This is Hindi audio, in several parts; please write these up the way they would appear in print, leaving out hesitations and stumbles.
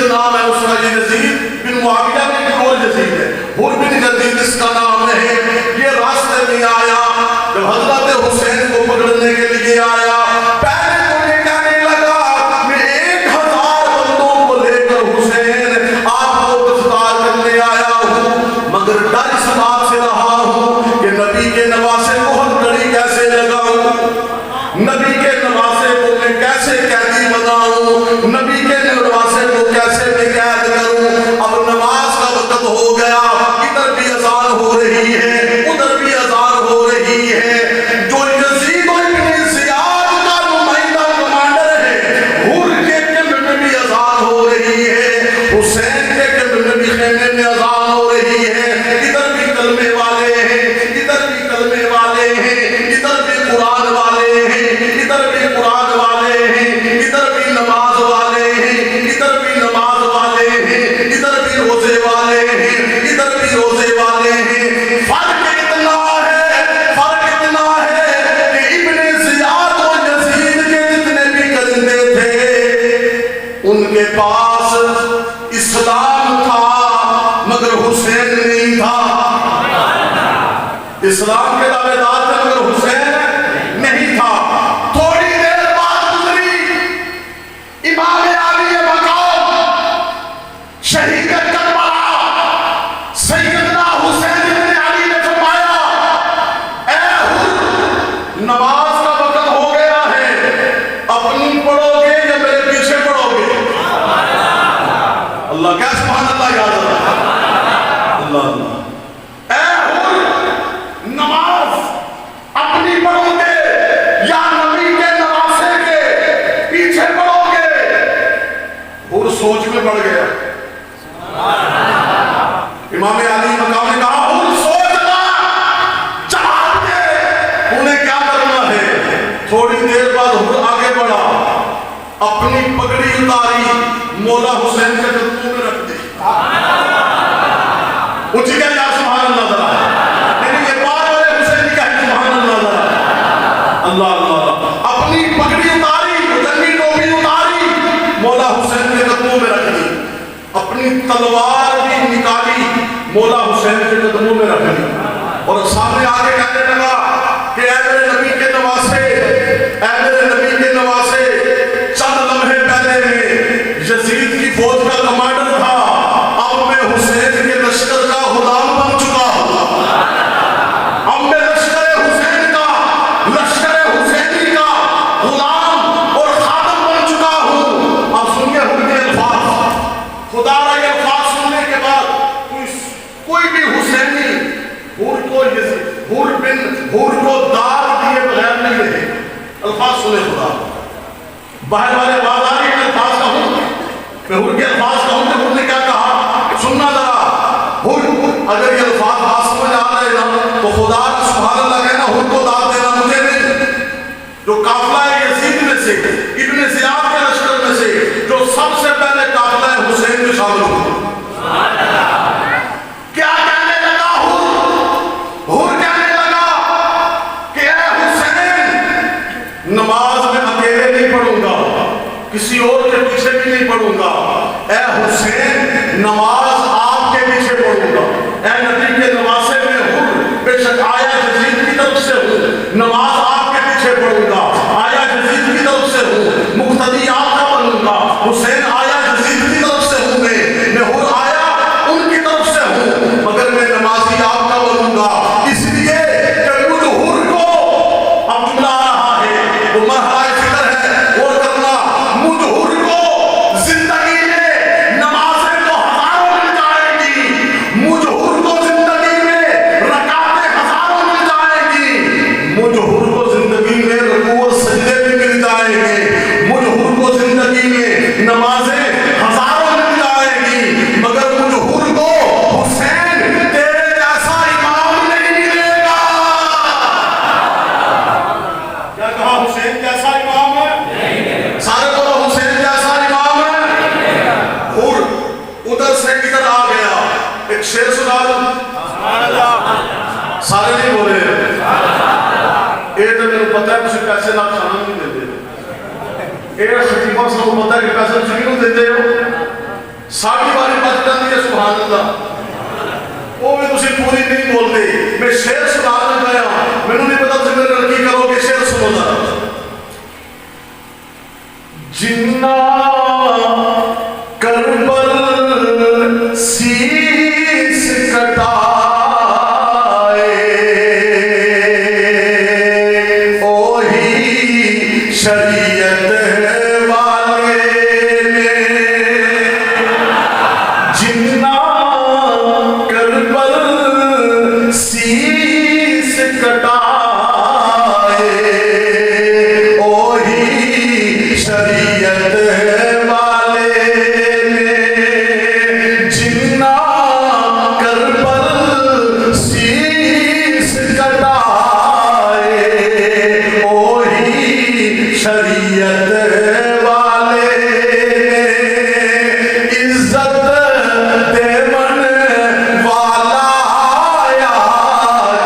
यजीद नाम है उसका, ये यजीद बिन मुआविया में एक और यजीद है, हुर बिन यजीद इसका नाम है। ये रास्ते में आया, जब हजरत हुसैन को पकड़ने के लिए आया, पहले तो ये कहने लगा मैं 1000 बंदों को लेकर हुसैन आपको गिरफ्तार करने आया हूँ, मगर डर इस बात से रहा हूँ कि नबी के नवासे को हथकड़ी कैसे लगाऊं, नबी के नवासे को मैं कैसे कैदी बनाऊं, नबी के नवासे को कैसे मैं कैद करूं। अब नमाज का वक्त हो गया, इधर भी अजान हो रही है, उधर भी अजान हो रही है। जो यजीद इब्न ज़ियाद का नुमाइंदा कमांडर है, हुर के कैंप में भी अजान हो रही है, हुसैन के कैंप में भी खेमे में अजान हो रही है। इधर भी कलमे वाले हैं, इधर भी कलमे वाले हैं, इधर भी कुरान वाले हैं, इधर भी कुरान वाले हैं, इधर भी नमाज वाले हैं, इधर भी नमाज वाले हैं, इधर भी रोजे वाले हैं, इधर भी रोजे वाले हैं। फर्क इतना है कि इब्ने ज़ियाद और यजीद के जितने भी करिंदे थे उनके पास इस्लाम था, मगर हुसैन नहीं था। इस्लाम के दावेदार थे मगर हुसैन नहीं था। थोड़ी देर बाद गुजरी, इमाम अली मकाम शहीद करबला सैयदना हुसैन इब्न अली ने फरमाया, ऐ हुर, नमाज का वक्त हो गया है, अपनी पढ़ोगे या मेरे पीछे पढ़ोगे? अल्लाह, क्या सुभान अल्लाह, याद अल्लाह अल्लाह। अपनी पढ़ोगे या नबी के नवासे के पीछे पढ़ोगे? हुर सोच में पड़ गया। इमाम अली मकाम ने कहा, हुर सोचना, जवाब दे, उन्हें क्या करना है। थोड़ी देर बाद हुर आगे बढ़ा, अपनी पगड़ी उतारी, मौला हुसैन के कदमों में रख दी। उठी क्या यार, सुभान अल्लाह जरा, अल्लाह अल्लाह। अपनी पगड़ी उतारी, जंगी टोपी उतारी, मौला हुसैन के कदमों में रख दी। अपनी तलवार भी निकाली, मौला हुसैन के कदमों में रख दी, और सामने आगे कहने लगा कि ऐ मेरे नबी के नवासे, ऐ मेरे नबी के नवासे, चंद लम्हे पहले में यजीद की फौज का कमांडर था, अब मैं हुसैन के लश्कर का गुलाम बन चुका हूं। अब मैं लश्कर हुसैन का, लश्कर हुसैनी का गुलाम और खादम बन चुका हूं। अब सुनिए उनके अल्फाज, खुदा के अल्फाज सुनने के बाद कोई भी हुसैनी हुर को दाद दिए बगैर नहीं रहे। अल्फाज सुने खुदा, बाहर वाले आवाज आ रही है, अल्फाज कहूं मैं, हुर के अल्फाज कहूं तो हुर ने क्या कहा, सुनना जरा। हुर, अगर ये अल्फाज बात समझ आ रहे ना तो खुदा सुभान अल्लाह कहना, हुर को दाद देना मुझे नहीं। जो काफिला है यजीद में से, इब्ने ज़ियाद के लश्कर में से, जो सबसे पहले काफिला है हुसैन में शामिल हुआ, क्या कहने लगा? हुर कहने लगा कि ऐ हुसैन, नमाज में अकेले नहीं पढ़ूंगा, किसी और के पीछे भी नहीं पढ़ूंगा। ऐ हुसैन, नमाज आपके पीछे पढ़ूंगा। ऐ नबी के नवासे में हुर, बेशक आया यजीद की तरफ से हूं, नमाज आपके पीछे पढ़ूंगा। आया यजीद की तरफ से हूं, मुक्तदी आपका बनूंगा। हुसैन आया यजीद की तरफ से हूं, मैं हुर आया उनकी तरफ से हूं, मगर मैं नमाजी आपका बनूंगा। इसलिए कि मुझ हुर को, अब जुमला आ रहा है, वो मरहला फिक्र है, और करना, मुझ हुर को जिंदगी में नमाजें तो हजारों मिल जाएगी, मुझ हुर को जिंदगी में रकातें हजारों मिल जाएगी, मुझ हुर को जिंदगी में रुकू और सजदे भी मिल जाएंगे, मुझ हुर को जिंदगी में नमाजें हजारों मिल जाएगी, मगर मुझ हुर को हुसैन तेरे जैसा इमाम नहीं मिलेगा। क्या कहा? हुसैन जैसा इमाम है, सारे बोलो हुसैन जैसा इमाम है। हुर उधर से इधर आ गया, एक शेर सुना दूं, सारे नहीं बोले, ये तो मेरे पता है तुझे पैसे ना खाना नहीं देते, ये खतीबा सब पता है कि पैसे तुझे क्यों देते हो, साड़ी बारी बच जाती है सुभान अल्लाह वो भी तुम पूरी नहीं बोलते मैं शेर सुनाना गया मैंने नहीं पता तुम मेरे की करोगे शेर सुनो जरा जिन्ना करबल शीश कटाए ओही शरीयत वाले ने जिन्ना करबल शीश कटाए ओही शरीयत वाले ने जिन्ना करबल शीश कटाए ओही शरीयत वाले ने इज्जत देवन वाला आया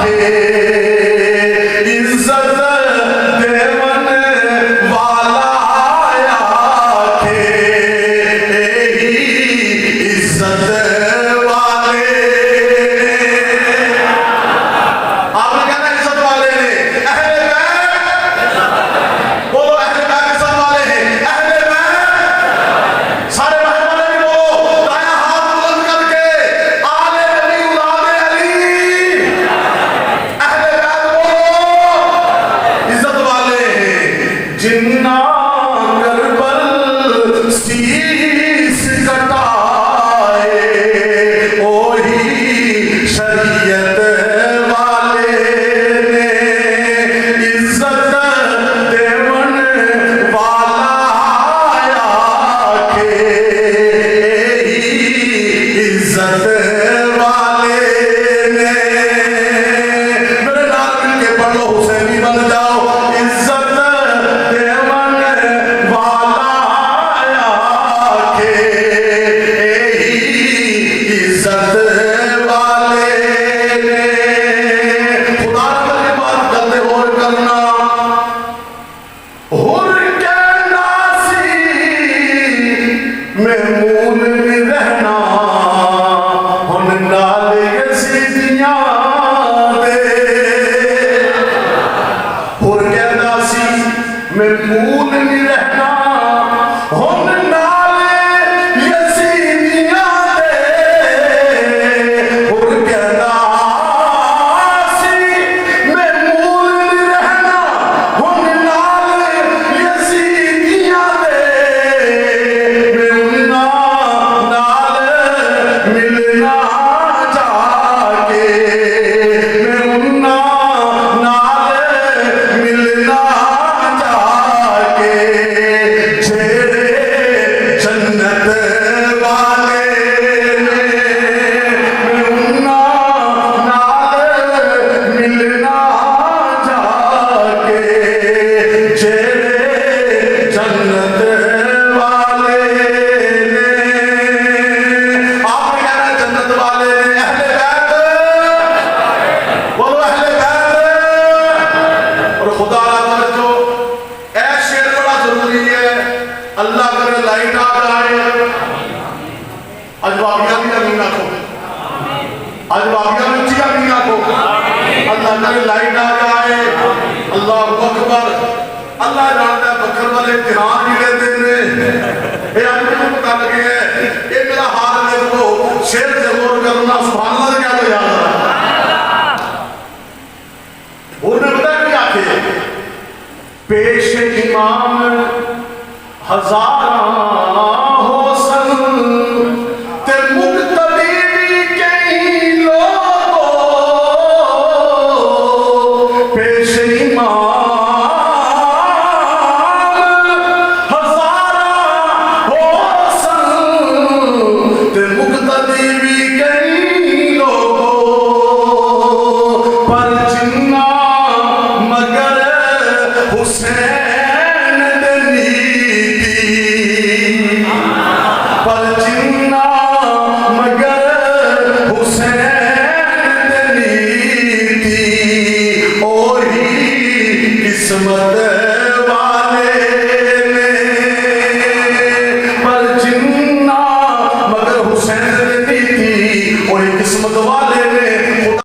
के इज्जत देवन वाला आया के इज्जत वाले आपने कहना इज्जत वाले ने अहले बैत बोलो अहले बैत इज्जत वाले हैं अहले बैत सारे मेहमानों ने बोलो दाया हाथ बुलंद करके आले नबी औलादे अली अहले बैत बोलो इज्जत वाले हैं जिन्ना करबल शीश कटाए ओही शरीयत वाले ने इज्जत देवन वाला आया के इज्जत वाले ने मेरे नाल मिलके पढ़ो हुसैनी बन जाओ इज्जत देवन वाला आया के इज्जत वाले ने खुदा की बात करते और करना हुर के नासी में मूल में रहना हुन नाल यजीदियां दे हुर के नासी में मूल में रहना हुन नाल यजीदियां दे हुर के नासी में मूल में रहना हुन नाल यजीदियां दे मैं उन्ना नाल मिलना जाके मैं उन्ना नाल मिलना जाके छेड़े जन्नत वाले ने मैं उन्ना नाल मिलना जाके छेड़े जन्नत वाले ने आपने कहना जन्नत वाले ने अहले बैत बोलो अहले बैत और खुदा जो ऐ शेर बड़ा जरूरी है अल्लाह करे लाइट आ जाए अजवाबिया भी अमीन आखो अजवाबिया भी उच्ची अमीन आखो अल्लाह करे लाइट आ जाए अल्लाह अकबर अल्लाह जानता है बकर वाले इम्तिहान भी लेते हैं ये आपको पता लगे है ये मेरा हाल देख लो शेर जरूर करना सुभान अल्लाह क्या तो याद है उन्हें पता क्या आखे पेश इमाम हजारा होसन ते मुक्तदी भी कई लोगों पेश इमाम हजारा होसन ते मुक्तदी भी कई लोगों पर जिन्ना मगर हुसैन दे नीति पर जिन्ना मगर हुसैन दे नीति ओही किस्मत